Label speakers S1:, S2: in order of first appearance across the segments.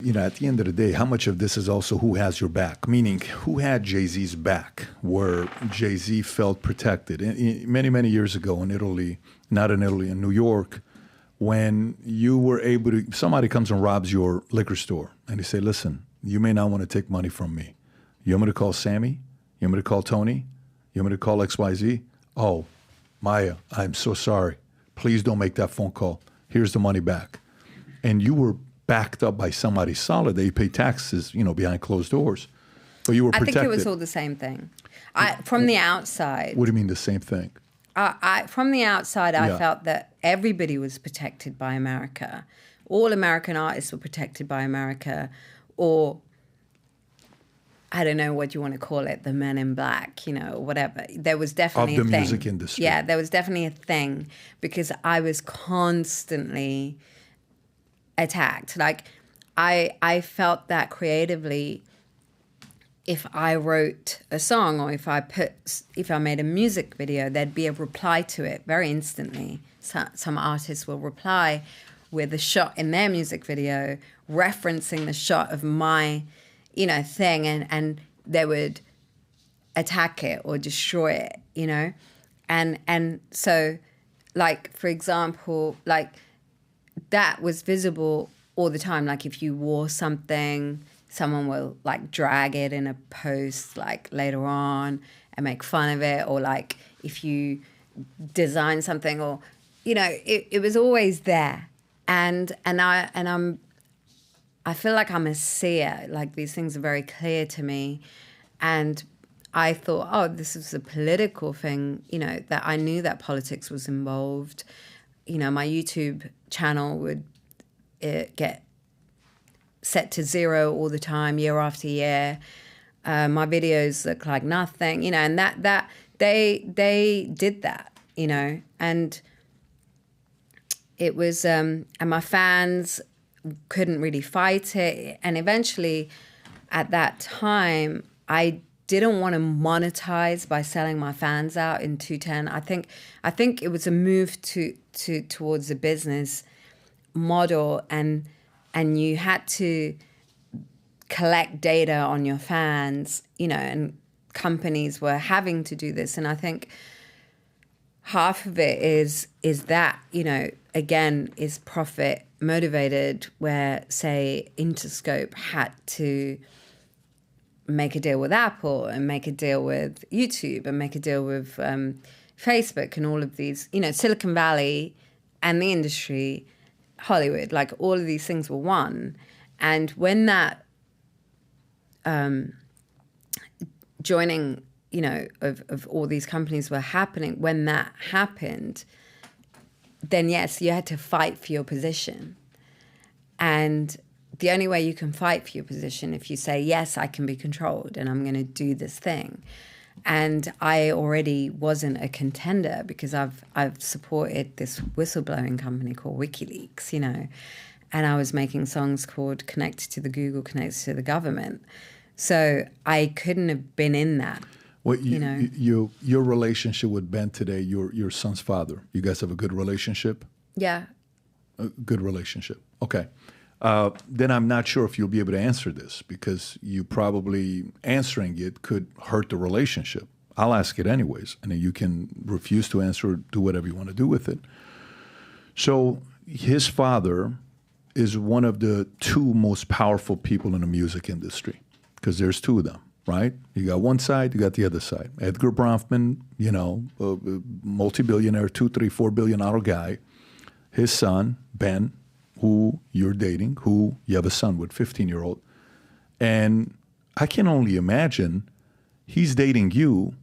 S1: You know, at the end of the day, how much of this is also who has your back? Meaning, who had Jay-Z's back where Jay-Z felt protected? Many, many years ago in Italy, not in Italy, in New York, when you were able to, somebody comes and robs your liquor store and they say, listen, you may not want to take money from me. You want me to call Sammy? You want me to call Tony? You want me to call XYZ? Oh, M.I.A, I'm so sorry. Please don't make that phone call. Here's the money back. And you were backed up by somebody solid. They pay taxes, you know, behind closed doors. But you were protected.
S2: I think it was all the same thing. From the outside.
S1: What do you mean the same thing?
S2: From the outside, I felt that everybody was protected by America. All American artists were protected by America, or I don't know what you want to call it, the men in black, you know, whatever. There was definitely a thing.
S1: Of the music industry.
S2: Yeah, there was definitely a thing because I was constantly attacked. Like, I felt that creatively, if I wrote a song or if I made a music video, there'd be a reply to it very instantly. Some artists will reply with a shot in their music video referencing the shot of my, you know, thing, and they would attack it or destroy it, you know? And so, like, for example, like, that was visible all the time. Like, if you wore something, someone will, like, drag it in a post, like, later on and make fun of it. Or, like, if you design something or, you know, it was always there. And I feel like I'm a seer. Like, these things are very clear to me. And I thought, oh, this is a political thing, you know, that I knew that politics was involved. You know, my YouTube channel would get set to 0 all the time, year after year. My videos look like nothing, you know, and that they did that, you know, and it was, and my fans couldn't really fight it. And eventually, at that time, I didn't want to monetize by selling my fans out in 210. I think it was a move towards a business model, and you had to collect data on your fans, you know, and companies were having to do this. And I think half of it is that, you know, again, is profit motivated, where, say, Interscope had to make a deal with Apple and make a deal with YouTube and make a deal with Facebook and all of these, you know, Silicon Valley and the industry, Hollywood, like, all of these things were one. And when that joining, you know, of all these companies were happening, when that happened, then yes, you had to fight for your position. And the only way you can fight for your position, if you say, yes, I can be controlled and I'm going to do this thing. And I already wasn't a contender because I've supported this whistleblowing company called WikiLeaks, you know, and I was making songs called Connected to the Google, Connected to the Government. So I couldn't have been in that.
S1: Well, your relationship with Ben today, your son's father, you guys have a good relationship?
S2: Yeah.
S1: A good relationship. Okay. Then I'm not sure if you'll be able to answer this because you probably answering it could hurt the relationship. I'll ask it anyways, and then you can refuse to answer or do whatever you want to do with it. So his father is one of the 2 most powerful people in the music industry because there's 2 of them, right? You got one side, you got the other side. Edgar Bronfman, you know, multi-billionaire, $2, $3, $4 billion guy. His son, Ben, who you're dating, who you have a son with, 15-year-old. And I can only imagine he's dating you.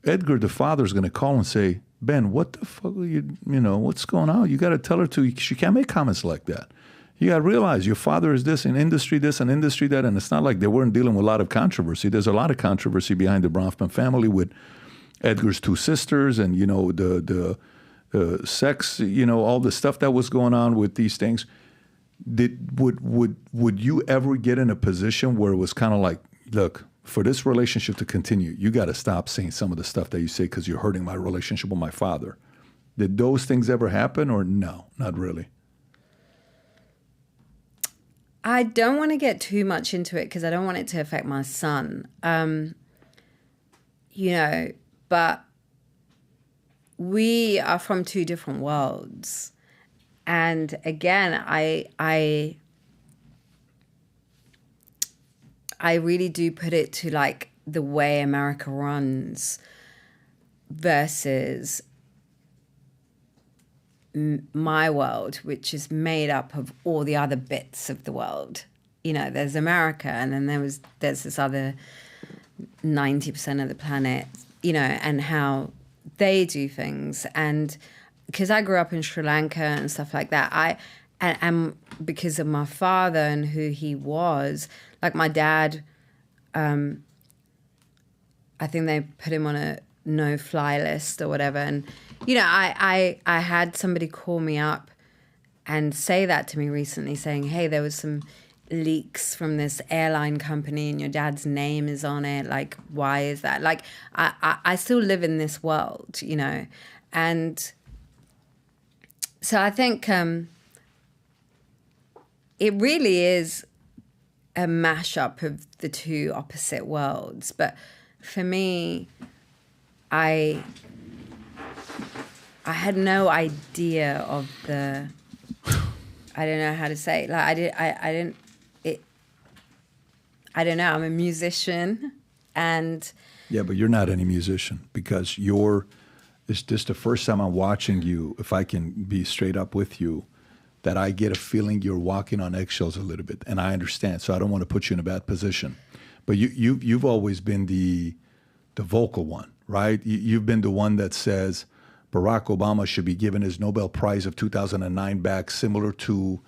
S1: Edgar, the father, is going to call and say, Ben, what the fuck are you know, what's going on? You got to tell her she can't make comments like that. You got to realize your father is this, and industry this, and industry that, and it's not like they weren't dealing with a lot of controversy. There's a lot of controversy behind the Bronfman family with Edgar's 2 sisters and, you know, the sex, you know, all the stuff that was going on with these things. Would you ever get in a position where it was kind of like, look, for this relationship to continue, you got to stop saying some of the stuff that you say because you're hurting my relationship with my father? Did those things ever happen or no, not really?
S2: I don't want to get too much into it because I don't want it to affect my son. But we are from two different worlds. And again, I really do put it to like the way America runs versus my world, which is made up of all the other bits of the world. There's America, and then there's this other 90% of the planet, and how they do things. And because I grew up in Sri Lanka and stuff like that, and because of my father and who he was, like my dad, I think they put him on a no-fly list or whatever. And, I had somebody call me up and say that to me recently, saying, hey, there was some leaks from this airline company and your dad's name is on it. Like, why is that? Like, I still live in this world, And so I think it really is a mashup of the two opposite worlds. But for me, I had no idea of the, I don't know how to say it. Like I don't know. I'm a musician, and
S1: yeah, but you're not any musician because it's just the first time I'm watching you. If I can be straight up with you, that I get a feeling you're walking on eggshells a little bit, and I understand. So I don't want to put you in a bad position, but you've always been the vocal one, right? You've been the one that says Barack Obama should be given his Nobel Prize of 2009 back, similar to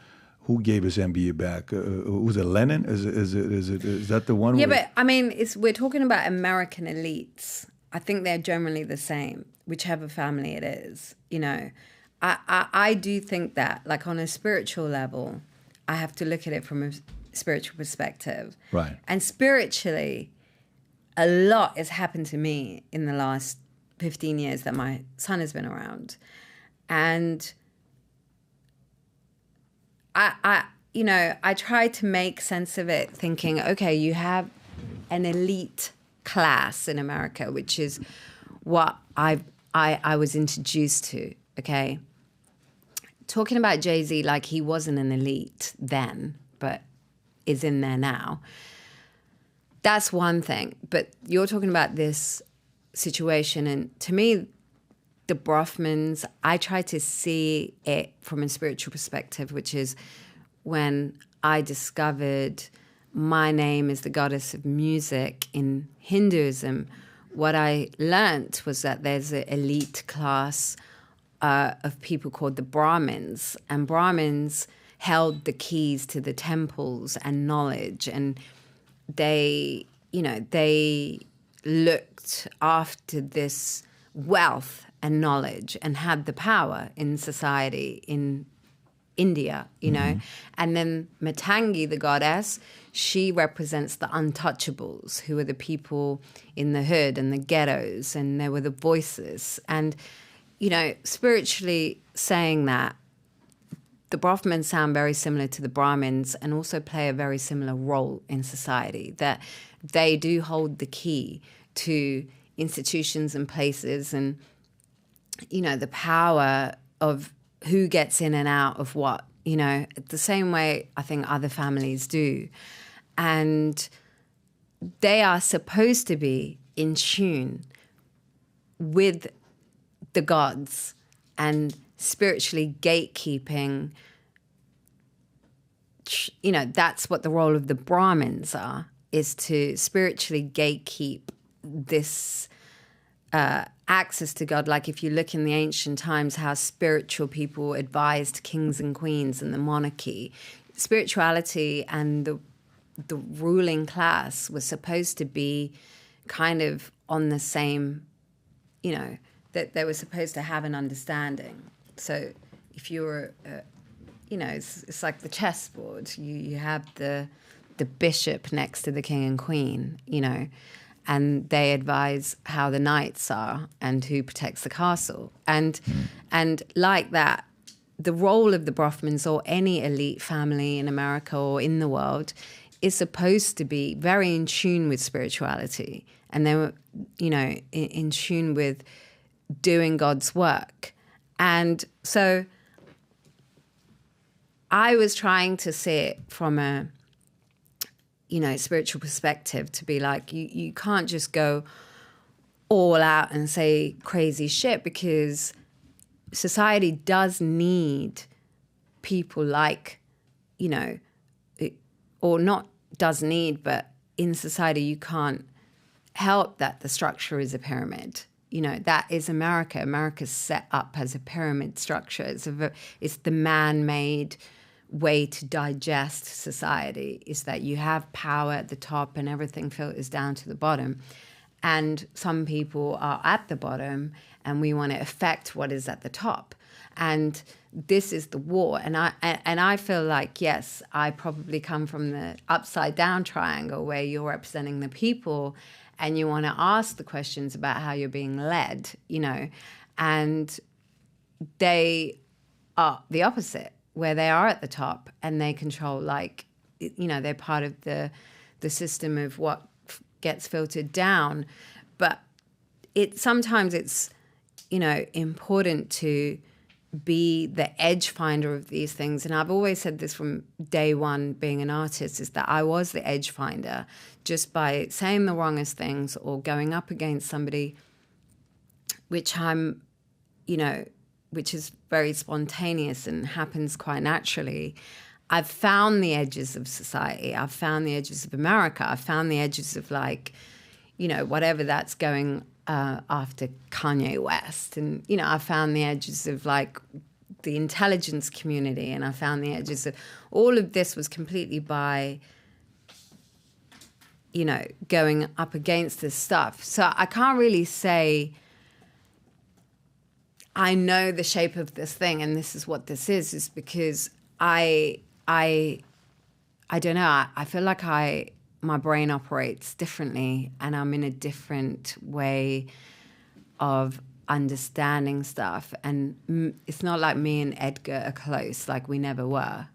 S1: who gave his M.I.A. back? Was it Lenin? Is that the one?
S2: Yeah, but I mean, we're talking about American elites. I think they're generally the same, whichever family it is. I do think that, like on a spiritual level, I have to look at it from a spiritual perspective.
S1: Right.
S2: And spiritually, a lot has happened to me in the last 15 years that my son has been around. And I try to make sense of it thinking, okay, you have an elite class in America, which is what I was introduced to, okay? Talking about Jay-Z like he wasn't an elite then, but is in there now. That's one thing. But you're talking about this situation, and to me, the Brofmans, I try to see it from a spiritual perspective, which is when I discovered my name is the goddess of music in Hinduism, what I learnt was that there's an elite class of people called the Brahmins, and Brahmins held the keys to the temples and knowledge, and they looked after this wealth and knowledge and had the power in society in India, And then Matangi, the goddess, she represents the untouchables, who are the people in the hood and the ghettos, and they were the voices. And, spiritually saying that, the Brahmins sound very similar to the Brahmins and also play a very similar role in society, that they do hold the key to institutions and places and, the power of who gets in and out of what, the same way I think other families do. And they are supposed to be in tune with the gods and spiritually gatekeeping. That's what the role of the Brahmins is to spiritually gatekeep this access to God. Like if you look in the ancient times, how spiritual people advised kings and queens and the monarchy, spirituality and the ruling class was supposed to be kind of on the same, that they were supposed to have an understanding. So if you were, it's like the chessboard. You have the bishop next to the king and queen, and they advise how the knights are and who protects the castle. And like that, the role of the Brofmans or any elite family in America or in the world is supposed to be very in tune with spirituality. And they were, in tune with doing God's work. And so I was trying to see it from a, spiritual perspective, to be like, you can't just go all out and say crazy shit, because society does need people like, or not does need, but in society you can't help that the structure is a pyramid. That is America. America's set up as a pyramid structure. It's the man-made way to digest society, is that you have power at the top and everything filters down to the bottom. And some people are at the bottom and we want to affect what is at the top. And this is the war. And I feel like, yes, I probably come from the upside down triangle where you're representing the people and you want to ask the questions about how you're being led, and they are the opposite, where they are at the top and they control, they're part of the system of what gets filtered down. But sometimes it's, important to be the edge finder of these things. And I've always said this from day one being an artist, is that I was the edge finder just by saying the wrongest things or going up against somebody, which I'm, which is very spontaneous and happens quite naturally. I've found the edges of society. I've found the edges of America. I've found the edges of whatever that's going after Kanye West. And, I found the edges of the intelligence community, and I found the edges of all of this was completely by, going up against this stuff. So I can't really say I know the shape of this thing and this is what this is because I don't know. I feel like my brain operates differently and I'm in a different way of understanding stuff. And it's not like me and Edgar are close, like we never were,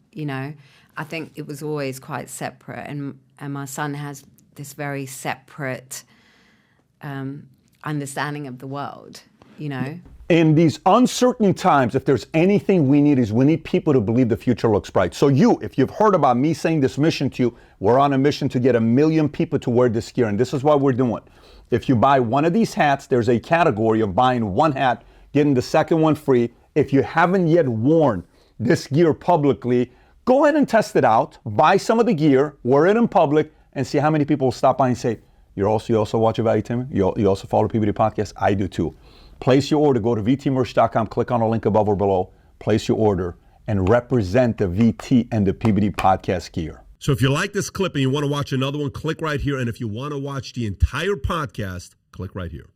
S2: I think it was always quite separate. And my son has this very separate understanding of the world,
S3: In these uncertain times, if there's anything we need people to believe the future looks bright. So if you've heard about me saying this mission to you, we're on a mission to get 1 million people to wear this gear. And this is what we're doing. If you buy one of these hats, there's a category of buying one hat, getting the second one free. If you haven't yet worn this gear publicly, go ahead and test it out. Buy some of the gear, wear it in public, and see how many people will stop by and say, you also watch Valuetainment? You also follow PBD Podcast? I do too. Place your order. Go to vtmerch.com, click on the link above or below, place your order, and represent the VT and the PBD Podcast gear.
S4: So if you like this clip and you want to watch another one, click right here. And if you want to watch the entire podcast, click right here.